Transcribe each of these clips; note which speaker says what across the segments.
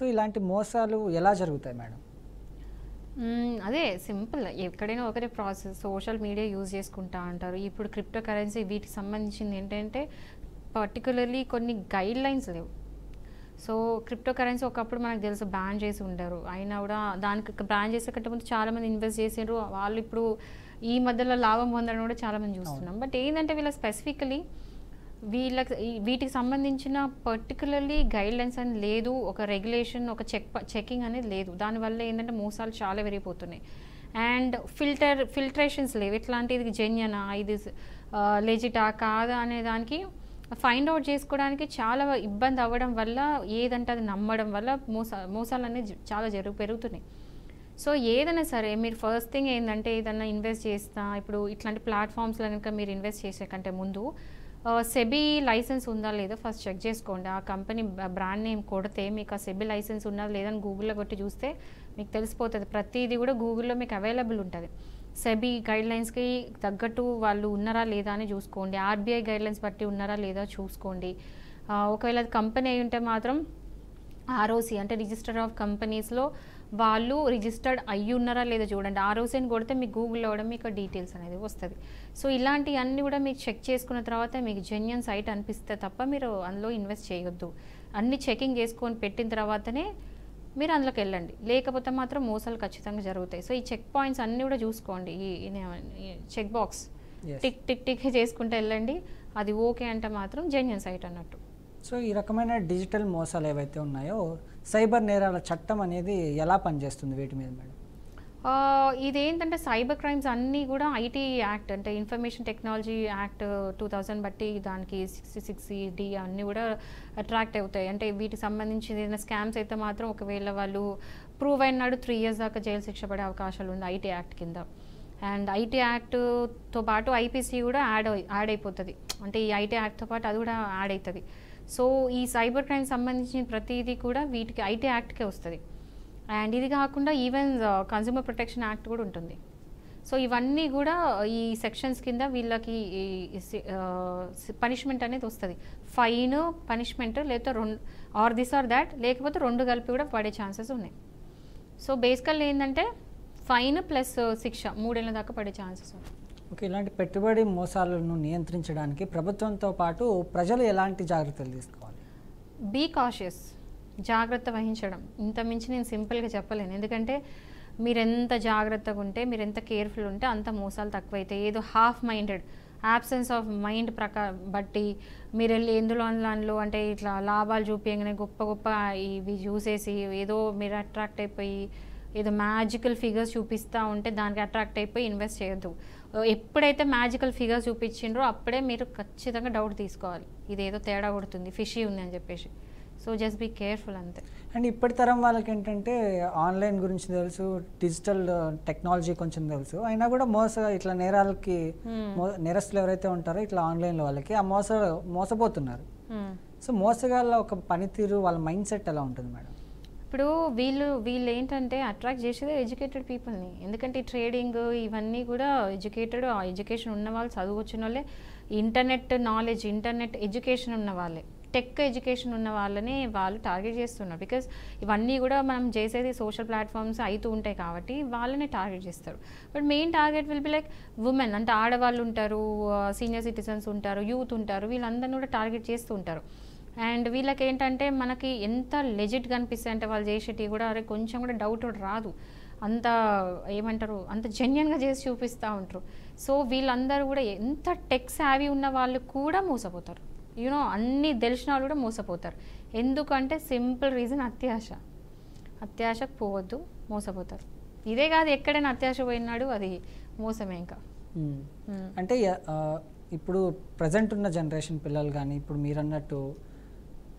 Speaker 1: So ఇలాంటి మోసాలు ఎలా జరుగుతాయి మేడం?
Speaker 2: అదే సింపుల్. ఎక్కడైనా ఒకటే ప్రాసెస్. సోషల్ మీడియా యూజ్ చేసుకుంటా అంటారు. ఇప్పుడు క్రిప్టో కరెన్సీ వీటికి సంబంధించింది ఏంటంటే పర్టికులర్లీ కొన్ని గైడ్ లైన్స్ లేవు. సో క్రిప్టో కరెన్సీ ఒకప్పుడు మనకు తెలుసు బ్యాన్ చేసి ఉండరు. అయినా కూడా దానికి బ్యాన్ చేసే కంటే ముందు చాలామంది ఇన్వెస్ట్ చేసారు. వాళ్ళు ఇప్పుడు ఈ మధ్యలో లాభం పొందడం కూడా చాలామంది చూస్తున్నాం. బట్ ఏంటంటే వీళ్ళ స్పెసిఫికలీ వీటికి సంబంధించిన పర్టికులర్లీ గైడ్ లైన్స్ అని లేదు, ఒక రెగ్యులేషన్, ఒక చెకింగ్ అనేది లేదు. దానివల్ల ఏంటంటే మోసాలు చాలా పెరిగిపోతున్నాయి. అండ్ ఫిల్టరేషన్స్ లేవు. ఎట్లాంటి ఇది జెన్యనా, ఇది లెజిటా కాదా అనే దానికి ఫైండ్ అవుట్ చేసుకోవడానికి చాలా ఇబ్బంది అవ్వడం వల్ల ఏదంటే అది నమ్మడం వల్ల మోసాలు అనేది చాలా పెరుగుతున్నాయి. సో ఏదైనా సరే మీరు ఫస్ట్ థింగ్ ఏంటంటే ఏదైనా ఇన్వెస్ట్ చేస్తా, ఇప్పుడు ఇట్లాంటి ప్లాట్ఫామ్స్లో కనుక మీరు ఇన్వెస్ట్ చేసే కంటే ముందు సెబీ లైసెన్స్ ఉందా లేదా ఫస్ట్ చెక్ చేసుకోండి. ఆ కంపెనీ బ్రాండ్ నేమ్ కొడితే మీకు ఆ సెబీ లైసెన్స్ ఉన్నదా లేదని గూగుల్లో కొట్టి చూస్తే మీకు తెలిసిపోతుంది. ప్రతిదీ కూడా గూగుల్లో మీకు అవైలబుల్ ఉంటుంది. సెబీ గైడ్లైన్స్కి తగ్గట్టు వాళ్ళు ఉన్నారా లేదా అని చూసుకోండి. ఆర్బీఐ గైడ్లైన్స్ బట్టి ఉన్నారా లేదా చూసుకోండి. ఒకవేళ అది కంపెనీ అయి ఉంటే మాత్రం ఆర్ఓసి అంటే రిజిస్టర్ ఆఫ్ కంపెనీస్లో వాళ్ళు రిజిస్టర్డ్ అయ్యి ఉన్నారా లేదా చూడండి. ఆర్ఓసీని కొడితే మీకు గూగుల్లో కూడా మీకు డీటెయిల్స్ అనేది వస్తుంది. సో ఇలాంటివన్నీ కూడా మీకు చెక్ చేసుకున్న తర్వాత మీకు జెన్యూన్ సైట్ అనిపిస్తే తప్ప మీరు అందులో ఇన్వెస్ట్ చేయొద్దు. అన్ని చెకింగ్ చేసుకొని పెట్టిన తర్వాతనే మీరు అందులోకి వెళ్ళండి. లేకపోతే మాత్రం మోసాలు ఖచ్చితంగా జరుగుతాయి. సో ఈ చెక్ పాయింట్స్ అన్నీ కూడా చూసుకోండి. ఈ check box tick tick tick చేసుకుంటూ వెళ్ళండి. అది ఓకే అంటే మాత్రం జెన్యూన్ సైట్ అన్నట్టు.
Speaker 1: సో ఈ రకమైన డిజిటల్ మోసాలు ఏవైతే ఉన్నాయో సైబర్ నేరాల చట్టం అనేది ఎలా పనిచేస్తుంది వీటి మీద మేడం?
Speaker 2: ఇదేంటంటే సైబర్ క్రైమ్స్ అన్నీ కూడా ఐటీ యాక్ట్ అంటే ఇన్ఫర్మేషన్ టెక్నాలజీ యాక్ట్ 2000 బట్టి దానికి 66D అన్నీ కూడా అట్రాక్ట్ అవుతాయి. అంటే వీటికి సంబంధించి ఏదైనా స్కామ్స్ అయితే మాత్రం ఒకవేళ వాళ్ళు ప్రూవ్ అయినాడు 3 years దాకా జైలు శిక్ష పడే అవకాశాలు ఉంది ఐటీ యాక్ట్ కింద. అండ్ ఐటీ యాక్ట్తో పాటు ఐపీసీ కూడా యాడ్ అయిపోతుంది. అంటే ఈ ఐటీ యాక్ట్తో పాటు అది కూడా యాడ్ అవుతుంది. సో ఈ సైబర్ క్రైమ్ సంబంధించిన ప్రతిదీ కూడా వీటికి ఐటీ యాక్ట్కే వస్తుంది. అండ్ ఇది కాకుండా ఈవెన్ కన్స్యూమర్ ప్రొటెక్షన్ యాక్ట్ కూడా ఉంటుంది. సో ఇవన్నీ కూడా ఈ సెక్షన్స్ కింద వీళ్ళకి పనిష్మెంట్ అనేది వస్తుంది. ఫైన్, పనిష్మెంట్, లేదా ఆర్ దిస్ ఆర్ దాట్, లేకపోతే రెండు కలిపి కూడా పడే ఛాన్సెస్ ఉన్నాయి. సో బేసికల్ ఏంటంటే ఫైన్ ప్లస్ శిక్ష 3 ఏళ్ల దాకా పడే ఛాన్సెస్ ఉన్నాయి.
Speaker 1: ఓకే, ఇలాంటి పెట్టుబడి మోసాలను నియంత్రించడానికి ప్రభుత్వంతో పాటు ప్రజలు ఎలాంటి జాగ్రత్తలు తీసుకోవాలి?
Speaker 2: బీ కాషియస్, జాగ్రత్త వహించడం. ఇంత మించి నేను సింపుల్గా చెప్పలేను. ఎందుకంటే మీరు ఎంత జాగ్రత్తగా ఉంటే, మీరు ఎంత కేర్ఫుల్ ఉంటే అంత మోసాలు తక్కువైతాయి. ఏదో half minded, absence of mind బట్టి మీరు వెళ్ళి దానిలో అంటే ఇట్లా లాభాలు చూపించగానే గొప్ప ఇవి చూసేసి ఏదో మీరు అట్రాక్ట్ అయిపోయి ఏదో మ్యాజికల్ ఫిగర్స్ చూపిస్తూ ఉంటే దానికి అట్రాక్ట్ అయిపోయి ఇన్వెస్ట్ చేయొద్దు. ఎప్పుడైతే మ్యాజికల్ ఫిగర్స్ చూపించిండ్రో అప్పుడే మీరు ఖచ్చితంగా డౌట్ తీసుకోవాలి, ఇదేదో తేడా కొడుతుంది, ఫిషీ ఉంది అని చెప్పేసి. సో జస్ట్ బీ కేర్ఫుల్ అంతే.
Speaker 1: అండ్ ఇప్పటి తరం వాళ్ళకి ఏంటంటే ఆన్లైన్ గురించి తెలుసు, డిజిటల్ టెక్నాలజీ కొంచెం తెలుసు, అయినా కూడా ఇట్లా నేరాలకి నేరస్తులు ఎవరైతే ఉంటారో ఇట్లా ఆన్లైన్లో వాళ్ళకి ఆ మోసపోతున్నారు. సో మోసగాళ్ళ ఒక పనితీరు, వాళ్ళ మైండ్ సెట్ ఎలా ఉంటుంది మేడం?
Speaker 2: ఇప్పుడు వీళ్ళు ఏంటంటే అట్రాక్ట్ చేసేదే ఎడ్యుకేటెడ్ పీపుల్ని. ఎందుకంటే ఈ ట్రేడింగ్ ఇవన్నీ కూడా ఎడ్యుకేషన్ ఉన్న వాళ్ళు, చదువు వచ్చిన వాళ్ళే, ఇంటర్నెట్ నాలెడ్జ్, ఇంటర్నెట్ ఎడ్యుకేషన్ ఉన్న వాళ్ళే, టెక్ ఎడ్యుకేషన్ ఉన్న వాళ్ళని వాళ్ళు టార్గెట్ చేస్తున్నారు. బికాస్ ఇవన్నీ కూడా మనం చేసేది సోషల్ ప్లాట్ఫామ్స్ అవుతూ ఉంటాయి కాబట్టి వాళ్ళని టార్గెట్ చేస్తారు. But main target will be like women, అంటే ఆడవాళ్ళు ఉంటారు, సీనియర్ సిటిజన్స్ ఉంటారు, యూత్ ఉంటారు, వీళ్ళందరినీ కూడా టార్గెట్ చేస్తూ ఉంటారు. అండ్ వీళ్ళకి ఏంటంటే మనకి ఎంత లెజిట్గా అనిపిస్తాయి అంటే వాళ్ళు చేసేటివి కూడా అరే కొంచెం కూడా డౌట్ రాదు, అంత ఏమంటారు అంత జెన్యున్గా చేసి చూపిస్తూ ఉంటారు. సో వీళ్ళందరూ కూడా ఎంత టెక్ సావీ ఉన్న వాళ్ళు కూడా మోసపోతారు. అన్నీ తెలిసిన వాళ్ళు కూడా మోసపోతారు. ఎందుకంటే సింపుల్ రీజన్ అత్యాశకు పోవద్దు, మోసపోతారు. ఇదే కాదు, ఎక్కడైనా అత్యాశ పోయినాడు అది మోసమే. ఇంకా
Speaker 1: అంటే ఇప్పుడు ప్రజెంట్ ఉన్న జనరేషన్ పిల్లలు కానీ ఇప్పుడు మీరు అన్నట్టు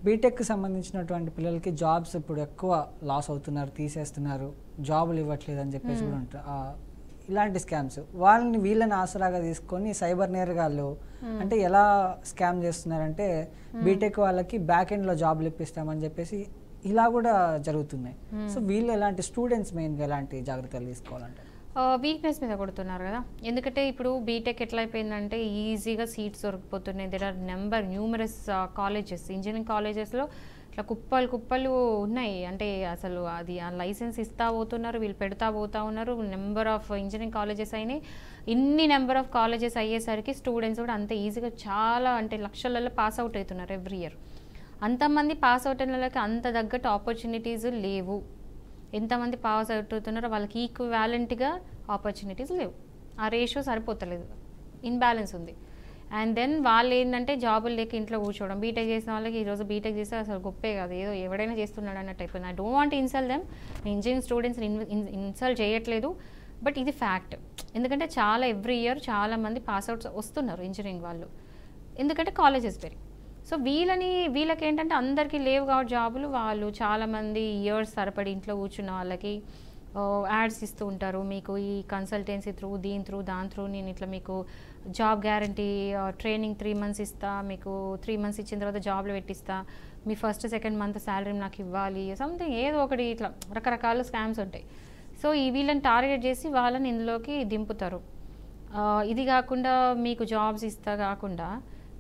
Speaker 1: బీటెక్కి సంబంధించినటువంటి పిల్లలకి జాబ్స్ ఇప్పుడు ఎక్కువ లాస్ అవుతున్నారు, తీసేస్తున్నారు, జాబులు ఇవ్వట్లేదు అని చెప్పేసి కూడా ఉంటారు. ఇలాంటి స్కామ్స్ వీళ్ళని ఆసరాగా తీసుకొని సైబర్ నేరగాళ్ళు అంటే ఎలా స్కామ్ చేస్తున్నారంటే బీటెక్ వాళ్ళకి బ్యాక్ ఎండ్లో జాబ్లు ఇప్పిస్తామని చెప్పేసి ఇలా కూడా జరుగుతున్నాయి. సో వీళ్ళు ఎలాంటి స్టూడెంట్స్ మెయిన్గా ఎలాంటి జాగ్రత్తలు తీసుకోవాలంటే?
Speaker 2: వీక్నెస్ మీద కొడుతున్నారు కదా. ఎందుకంటే ఇప్పుడు బీటెక్ ఎట్లా అయిపోయిందంటే ఈజీగా సీట్స్ దొరికిపోతున్నాయి. There are numerous colleges, engineering కాలేజెస్లో ఇట్లా కుప్పలు కుప్పలు ఉన్నాయి. అంటే అసలు అది ఆ లైసెన్స్ ఇస్తా పోతున్నారు, వీళ్ళు పెడతా పోతా ఉన్నారు. నెంబర్ ఆఫ్ ఇంజనీరింగ్ కాలేజెస్ అయినాయి. ఇన్ని నెంబర్ ఆఫ్ కాలేజెస్ అయ్యేసరికి స్టూడెంట్స్ కూడా అంత ఈజీగా చాలా అంటే లక్షలలో పాస్ అవుట్ అవుతున్నారు ఎవ్రీ ఇయర్. అంతమంది పాస్ అవుట్ అయిన వాళ్ళకి అంత తగ్గట్టు ఆపర్చునిటీస్ లేవు. ఎంతమంది పాస్ అవుట్ అవుతున్నారో వాళ్ళకి ఈక్వాలెంట్గా ఆపర్చునిటీస్ లేవు. ఆ రేషియో సరిపోతలేదు, ఇన్బ్యాలెన్స్ ఉంది. అండ్ దెన్ వాళ్ళు ఏంటంటే జాబులు లేక ఇంట్లో కూర్చోవడం. బీటెక్ చేసిన వాళ్ళకి ఈరోజు బీటెక్ చేస్తే అసలు గొప్పే కాదు, ఏదో ఎవడైనా చేస్తున్నాడు అన్నట్టు అయిపోయింది. I don't want insult them, engineering స్టూడెంట్స్ని ఇన్సల్ట్ చేయట్లేదు, బట్ ఇది ఫ్యాక్ట్. ఎందుకంటే చాలా ఎవ్రీ ఇయర్ చాలామంది పాస్అవుట్స్ వస్తున్నారు ఇంజనీరింగ్ వాళ్ళు, ఎందుకంటే కాలేజెస్ పెరిగి. సో వీళ్ళకి ఏంటంటే అందరికీ లేవు కాబట్టి జాబులు, వాళ్ళు చాలామంది ఇయర్స్ తరపడి ఇంట్లో కూర్చున్న వాళ్ళకి యాడ్స్ ఇస్తూ ఉంటారు. మీకు ఈ కన్సల్టెన్సీ త్రూ, దాని త్రూ నేను ఇట్లా మీకు జాబ్ గ్యారంటీ, ట్రైనింగ్ 3 months ఇస్తా, మీకు 3 months ఇచ్చిన తర్వాత జాబ్లో పెట్టిస్తా, మీ ఫస్ట్ సెకండ్ మంత్ శాలరీ నాకు ఇవ్వాలి, సంథింగ్ ఏదో ఒకటి ఇట్లా రకరకాల స్కామ్స్ ఉంటాయి. సో వీళ్ళని టార్గెట్ చేసి వాళ్ళని ఇందులోకి దింపుతారు. ఇది కాకుండా మీకు జాబ్స్ ఇస్తా కాకుండా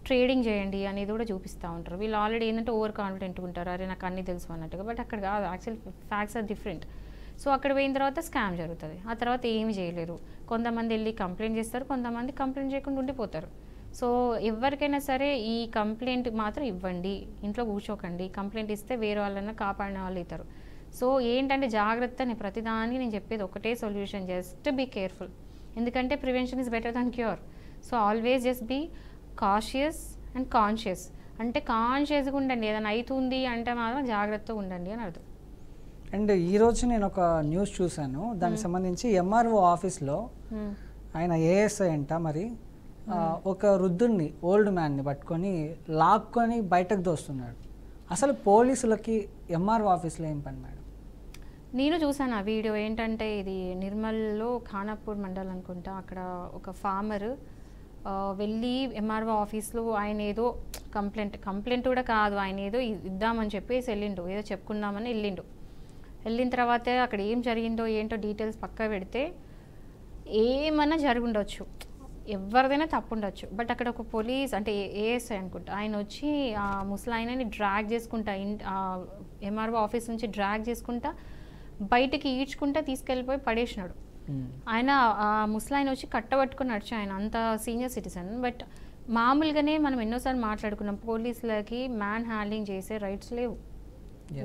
Speaker 2: ట్రేడింగ్ చేయండి అనేది కూడా చూపిస్తూ ఉంటారు. వీళ్ళు ఆల్రెడీ ఏంటంటే ఓవర్ కాన్ఫిడెంట్గా ఉంటారు, అరే నాకు అన్నీ తెలుసు అన్నట్టుగా. బట్ అక్కడ కాదు, actual facts are different. So అక్కడ పోయిన తర్వాత స్కామ్ జరుగుతుంది, ఆ తర్వాత ఏమి చేయలేరు. కొంతమంది వెళ్ళి కంప్లైంట్ చేస్తారు, కొంతమంది కంప్లైంట్ చేయకుండా ఉండిపోతారు. సో ఎవరికైనా సరే ఈ కంప్లైంట్ మాత్రం ఇవ్వండి, ఇంట్లో కూర్చోకండి. కంప్లైంట్ ఇస్తే వేరే వాళ్ళని కాపాడిన వాళ్ళు అవుతారు. సో ఏంటంటే జాగ్రత్త, నేను ప్రతిదానికి నేను చెప్పేది ఒకటే సొల్యూషన్, జస్ట్ బీ కేర్ఫుల్. ఎందుకంటే prevention is better than cure. So always just be cautious and conscious. అంటే కాన్షియస్గా ఉండండి, ఏదైనా అవుతుంది అంటే మాత్రం జాగ్రత్తగా ఉండండి అని అర్థం.
Speaker 1: అండ్ ఈరోజు నేను ఒక న్యూస్ చూశాను, దానికి సంబంధించి ఎంఆర్ఓ ఆఫీస్లో ఆయన ఏఎస్ఐ అంట మరి ఒక వృద్ధుడిని, ఓల్డ్ మ్యాన్ని పట్టుకొని లాక్కొని బయటకు దోస్తున్నాడు. అసలు పోలీసులకి ఎంఆర్ఓ ఆఫీస్లో ఏం పని మేడం?
Speaker 2: నేను చూసాను ఆ వీడియో. ఏంటంటే ఇది నిర్మల్లో ఖానాపూర్ మండల్ అనుకుంటా, అక్కడ ఒక ఫార్మర్ వెళ్ళి ఎంఆర్ఓ ఆఫీస్లో ఆయన ఏదో కంప్లైంట్ కూడా కాదు, ఆయన ఏదో ఇద్దామని చెప్పేసి వెళ్ళిండు, ఏదో చెప్పుకుందామని వెళ్ళిన తర్వాత అక్కడ ఏం జరిగిందో ఏంటో డీటెయిల్స్ పక్కా పెడితే ఏమన్నా జరుగుండొచ్చు, ఎవరిదైనా తప్పు ఉండొచ్చు. బట్ అక్కడ ఒక పోలీస్ అంటే ఏఎస్ఐ అనుకుంటా, ఆయన వచ్చి ఆ ముసలాయనని డ్రాగ్ చేసుకుంటా, ఎంఆర్ఓ ఆఫీస్ నుంచి డ్రాగ్ చేసుకుంటా బయటికి ఈడ్చుకుంటా తీసుకెళ్ళిపోయి పడేసినాడు. ఆయన ఆ ముసలాయన వచ్చి కట్టబట్టుకుని నడిచి, ఆయన అంత సీనియర్ సిటిజన్. బట్ మామూలుగానే మనం ఎన్నోసార్లు మాట్లాడుకున్నాం, పోలీసులకి మ్యాన్ హ్యాండ్లింగ్ చేసే రైట్స్ లేవు.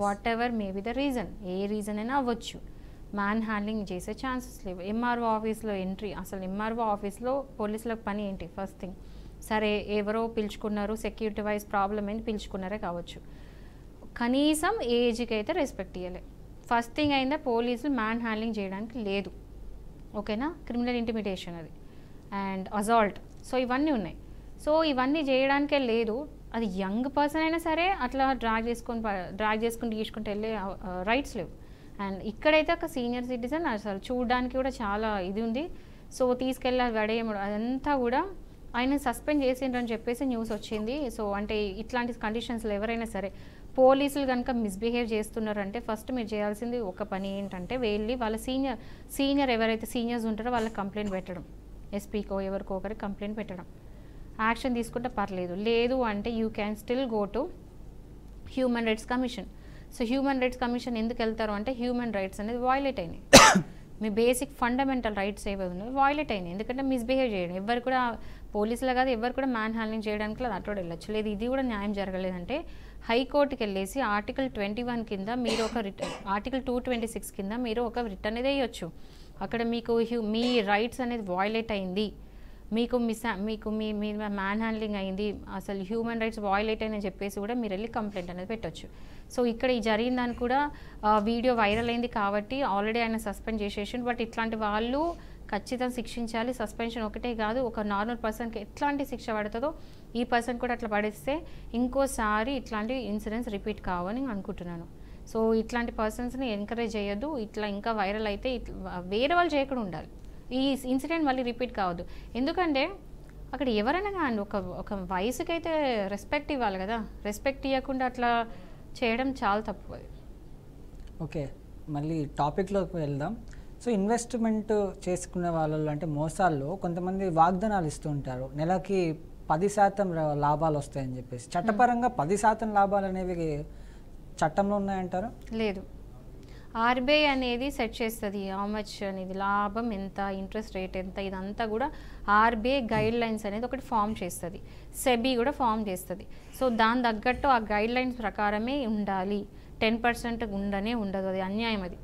Speaker 2: What ever may be the reason, A reason అయినా అవ్వచ్చు, మ్యాన్ హ్యాండ్లింగ్ చేసే ఛాన్సెస్ లేవు. ఎంఆర్ఓ ఆఫీస్లో ఎంట్రీ, అసలు ఎంఆర్ఓ ఆఫీస్లో పోలీసులకు పని ఏంటి? ఫస్ట్ థింగ్, సరే ఎవరో పిలుచుకున్నారు, సెక్యూరిటీ వైజ్ ప్రాబ్లం ఏంటి, పిలుచుకున్నారే కావచ్చు, కనీసం ఏజ్కి అయితే రెస్పెక్ట్ ఇవ్వలే. ఫస్ట్ థింగ్ అయిందా, పోలీసులు మ్యాన్ హ్యాండ్లింగ్ చేయడానికి లేదు, ఓకేనా? క్రిమినల్ ఇంటిమిడేషన్ అది, అండ్ అజాల్ట్. సో ఇవన్నీ ఉన్నాయి. సో ఇవన్నీ చేయడానికే లేదు. అది యంగ్ పర్సన్ అయినా సరే అట్లా డ్రాగ్ చేసుకుని తీసుకుంటూ వెళ్ళే రైట్స్ లేవు. అండ్ ఇక్కడైతే ఒక సీనియర్ సిటిజన్, అసలు చూడడానికి కూడా చాలా ఇది ఉంది. సో తీసుకెళ్ళాలి గడేయముడు, అదంతా కూడా ఆయన సస్పెండ్ చేసిండ్రని చెప్పేసి న్యూస్ వచ్చింది. సో అంటే ఇట్లాంటి కండిషన్స్లో ఎవరైనా సరే పోలీసులు కనుక మిస్బిహేవ్ చేస్తున్నారంటే ఫస్ట్ మీరు చేయాల్సింది ఒక పని ఏంటంటే, వెళ్ళి వాళ్ళ సీనియర్ ఎవరైతే సీనియర్స్ ఉంటారో వాళ్ళకి కంప్లైంట్ పెట్టడం, ఎస్పీకో ఎవరికో ఒకరికి కంప్లైంట్ పెట్టడం. యాక్షన్ తీసుకుంటే పర్లేదు, లేదు అంటే you can still go to human rights commission. So human rights commission ఎందుకు వెళ్తారు అంటే, హ్యూమన్ రైట్స్ అనేది వాయిలేట్ అయినాయి, మీ బేసిక్ ఫండమెంటల్ రైట్స్ ఏవైతే ఉన్నాయో వాయిలేట్ అయినాయి. ఎందుకంటే మిస్బిహేవ్ చేయడం, ఎవరు కూడా పోలీసులు కాదు ఎవరు కూడా మ్యాన్ హ్యాండ్లింగ్ చేయడానికి లేదు, అటు వెళ్ళచ్చు. లేదు ఇది కూడా న్యాయం జరగలేదంటే హైకోర్టుకి వెళ్ళేసి ఆర్టికల్ 21 కింద మీరు ఒక ఆర్టికల్ 226 కింద మీరు ఒక రిట్ అనేది వేయొచ్చు. అక్కడ మీకు మీ రైట్స్ అనేది వాయిలేట్ అయింది, మీకు మీ మ్యాన్ హ్యాండ్లింగ్ అయింది, అసలు హ్యూమన్ రైట్స్ వాయిలేట్ అని చెప్పేసి కూడా మీరు వెళ్ళి కంప్లైంట్ అనేది పెట్టొచ్చు. సో ఇక్కడ ఈ జరిగిందని కూడా వీడియో వైరల్ అయింది కాబట్టి ఆల్రెడీ ఆయన సస్పెండ్ చేసేసి, బట్ ఇట్లాంటి వాళ్ళు ఖచ్చితంగా శిక్షించాలి. సస్పెన్షన్ ఒకటే కాదు, ఒక నార్మల్ పర్సన్కి ఎట్లాంటి శిక్ష పడుతుందో ఈ పర్సన్ కూడా అట్లా పడేస్తే ఇంకోసారి ఇట్లాంటి ఇన్సిడెంట్స్ రిపీట్ కావని అనుకుంటున్నాను. సో ఇట్లాంటి పర్సన్స్ని ఎంకరేజ్ చేయొద్దు. ఇట్లా ఇంకా వైరల్ అయితే వేరే వాళ్ళు చేయకుండా ఉండాలి, ఈ ఇన్సిడెంట్ మళ్ళీ రిపీట్ కావద్దు. ఎందుకంటే అక్కడ ఎవరైనా కానీ ఒక వయసుకైతే రెస్పెక్ట్ ఇవ్వాలి కదా, రెస్పెక్ట్ ఇవ్వకుండా అట్లా చేయడం చాలా తప్పు అది.
Speaker 1: ఓకే, మళ్ళీ టాపిక్లోకి వెళ్దాం. సో ఇన్వెస్ట్మెంట్ చేసుకునే వాళ్ళు అంటే మోసాల్లో కొంతమంది వాగ్దానాలు ఇస్తూ ఉంటారు, నెలకి 10% లాభాలు వస్తాయని చెప్పేసి. చట్టపరంగా 10% లాభాలు అనేవి చట్టంలో ఉన్నాయంటారా?
Speaker 2: లేదు. ఆర్బీఐ అనేది సెట్ చేస్తుంది హౌ మచ్ అనేది, లాభం ఎంత, ఇంట్రెస్ట్ రేట్ ఎంత, ఇదంతా కూడా ఆర్బీఐ గైడ్ లైన్స్ అనేది ఒకటి ఫామ్ చేస్తుంది, సెబీ కూడా ఫామ్ చేస్తుంది. సో దాని తగ్గట్టు ఆ గైడ్ లైన్స్ ప్రకారమే ఉండాలి. 10% ఉండనే ఉండదు, అది అన్యాయం అది.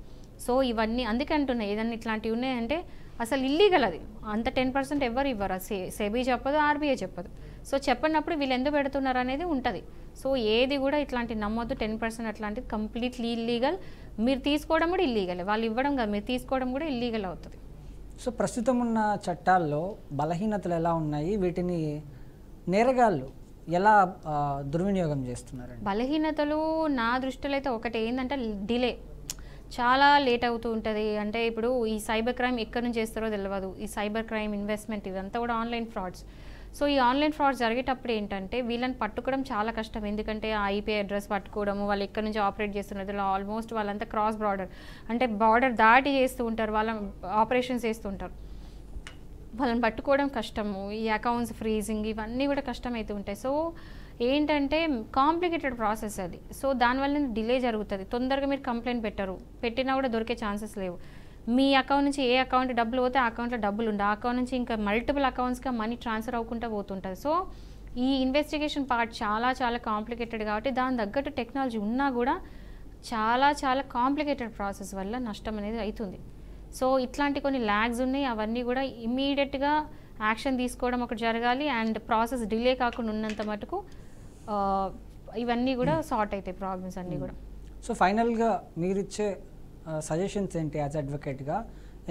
Speaker 2: సో ఇవన్నీ అందుకే అంటున్నాయి, ఏదన్నా ఇట్లాంటివి ఉన్నాయంటే అసలు ఇల్లీగల్ అది. అంత 10% ఎవరు ఇవ్వరు, సెబీ చెప్పదు, ఆర్బీఐ చెప్పదు. సో చెప్పినప్పుడు వీళ్ళు ఎందుకు పెడుతున్నారు అనేది ఉంటుంది. సో ఏది కూడా ఇట్లాంటి నమ్మొద్దు. 10% అట్లాంటిది కంప్లీట్లీ ఇల్లీగల్. మీరు తీసుకోవడం కూడా ఇల్లీగల్, వాళ్ళు ఇవ్వడం కాదు, మీరు తీసుకోవడం కూడా ఇల్లీగల్ అవుతుంది.
Speaker 1: సో ప్రస్తుతం ఉన్న చట్టాల్లో బలహీనతలు ఎలా ఉన్నాయి, వీటిని నేరగాళ్ళు ఎలా దుర్వినియోగం చేస్తున్నారండి?
Speaker 2: బలహీనతలు నా దృష్టిలో అయితే ఒకటి ఏంటంటే డిలే, చాలా లేట్ అవుతూ ఉంటుంది. అంటే ఇప్పుడు ఈ సైబర్ క్రైమ్ ఎక్కడి నుంచి చేస్తారో తెలియదు. ఈ సైబర్ క్రైమ్, ఇన్వెస్ట్మెంట్, ఇదంతా కూడా ఆన్లైన్ ఫ్రాడ్స్. సో ఈ ఆన్లైన్ ఫ్రాడ్స్ జరిగేటప్పుడు ఏంటంటే వీళ్ళని పట్టుకోవడం చాలా కష్టం. ఎందుకంటే ఆ ఐపీ అడ్రస్ పట్టుకోవడము, వాళ్ళు ఎక్కడి నుంచి ఆపరేట్ చేస్తున్నారు, ఆల్మోస్ట్ వాళ్ళంతా క్రాస్ బార్డర్, అంటే బార్డర్ దాటి చేస్తూ ఉంటారు, వాళ్ళ ఆపరేషన్స్ చేస్తూ ఉంటారు. వాళ్ళని పట్టుకోవడం కష్టము. ఈ అకౌంట్స్ ఫ్రీజింగ్ ఇవన్నీ కూడా కష్టమవుతూ ఉంటాయి. సో ఏంటంటే కాంప్లికేటెడ్ ప్రాసెస్ అది. సో దానివల్ల డిలే జరుగుతుంది. తొందరగా మీరు కంప్లైంట్ పెట్టినా కూడా దొరికే ఛాన్సెస్ లేవు. మీ అకౌంట్ నుంచి ఏ అకౌంట్ డబ్బులు పోతే ఆ అకౌంట్లో డబ్బులు ఉండే, ఆ అకౌంట్ నుంచి ఇంకా మల్టిపుల్ అకౌంట్స్గా మనీ ట్రాన్స్ఫర్ అవ్వకుండా పోతుంటుంది. సో ఈ ఇన్వెస్టిగేషన్ పార్ట్ చాలా చాలా కాంప్లికేటెడ్ కాబట్టి దాని తగ్గట్టు టెక్నాలజీ ఉన్నా కూడా చాలా చాలా కాంప్లికేటెడ్ ప్రాసెస్ వల్ల నష్టం అనేది అవుతుంది. సో ఇట్లాంటి కొన్ని ల్యాగ్స్ ఉన్నాయి, అవన్నీ కూడా ఇమీడియట్గా యాక్షన్ తీసుకోవడం ఒకటి జరగాలి. అండ్ ప్రాసెస్ డిలే కాకుండా ఉన్నంత మటుకు ఇవన్నీ కూడా సార్ట్ అవుతాయి, ప్రాబ్లమ్స్ అన్నీ కూడా.
Speaker 1: సో ఫైనల్గా మీరు ఇచ్చే సజెషన్స్ ఏంటి యాజ్ అడ్వకేట్గా?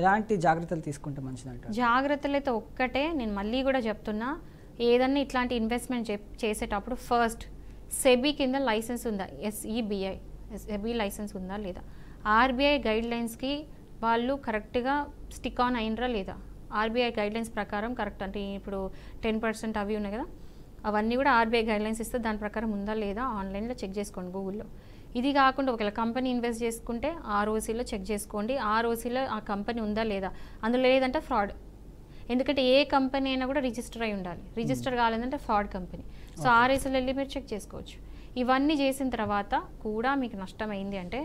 Speaker 1: ఎలాంటి జాగ్రత్తలు తీసుకుంటే మంచిదంటారు?
Speaker 2: జాగ్రత్తలు అయితే ఒక్కటే, నేను మళ్ళీ కూడా చెప్తున్నా, ఏదన్నా ఇట్లాంటి ఇన్వెస్ట్మెంట్ చేసేటప్పుడు ఫస్ట్ సెబీ కింద లైసెన్స్ ఉందా, ఎస్ఈబిఐ సెబీ లైసెన్స్ ఉందా లేదా, ఆర్బీఐ గైడ్ లైన్స్కి వాళ్ళు కరెక్ట్గా స్టిక్ ఆన్ అయినరా లేదా, ఆర్బీఐ గైడ్లైన్స్ ప్రకారం కరెక్ట్, అంటే ఇప్పుడు 10% అవి ఉన్నాయి కదా, అవన్నీ కూడా ఆర్బీఐ గైడ్లైన్స్ ఇస్తే దాని ప్రకారం ఉందా లేదా ఆన్లైన్లో చెక్ చేసుకోండి, గూగుల్లో. ఇది కాకుండా ఒకవేళ కంపెనీ ఇన్వెస్ట్ చేసుకుంటే ఆర్ఓసీలో చెక్ చేసుకోండి, ఆర్ఓసీలో ఆ కంపెనీ ఉందా లేదా. అందులో లేదంటే ఫ్రాడ్. ఎందుకంటే ఏ కంపెనీ అయినా కూడా రిజిస్టర్ అయి ఉండాలి, రిజిస్టర్ కాలేదంటే ఫ్రాడ్ కంపెనీ. సో ఆర్ఓసీలో వెళ్ళి మీరు చెక్ చేసుకోవచ్చు. ఇవన్నీ చేసిన తర్వాత కూడా మీకు నష్టమైంది అంటే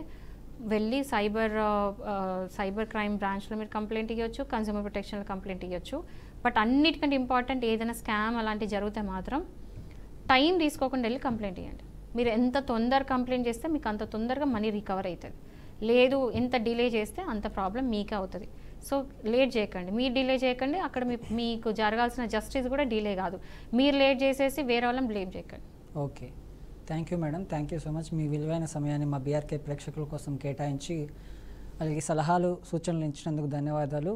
Speaker 2: వెళ్ళి సైబర్ క్రైమ్ బ్రాంచ్లో మీరు కంప్లైంట్ ఇవ్వచ్చు, కన్స్యూమర్ ప్రొటెక్షన్లో కంప్లైంట్ ఇవ్వచ్చు. బట్ అన్నిటికంటే ఇంపార్టెంట్, ఏదైనా స్కామ్ అలాంటివి జరిగితే మాత్రం టైం తీసుకోకుండా వెళ్ళి కంప్లైంట్ ఇవ్వండి. మీరు ఎంత తొందర కంప్లైంట్ చేస్తే మీకు అంత తొందరగా మనీ రికవర్ అవుతుంది. లేదు ఎంత డిలే చేస్తే అంత ప్రాబ్లం మీకే అవుతుంది. సో లేట్ చేయకండి, మీరు డిలే చేయకండి, అక్కడ మీకు జరగాల్సిన జస్టిస్ కూడా డిలే కాదు. మీరు లేట్ చేసేసి వేరే వాళ్ళని బ్లేమ్ చేయకండి.
Speaker 1: Okay, thank you madam, thank you so much. మీ విలువైన సమయాన్ని మా బీఆర్కే ప్రేక్షకుల కోసం కేటాయించి వాళ్ళకి సలహాలు సూచనలు ఇచ్చినందుకు ధన్యవాదాలు.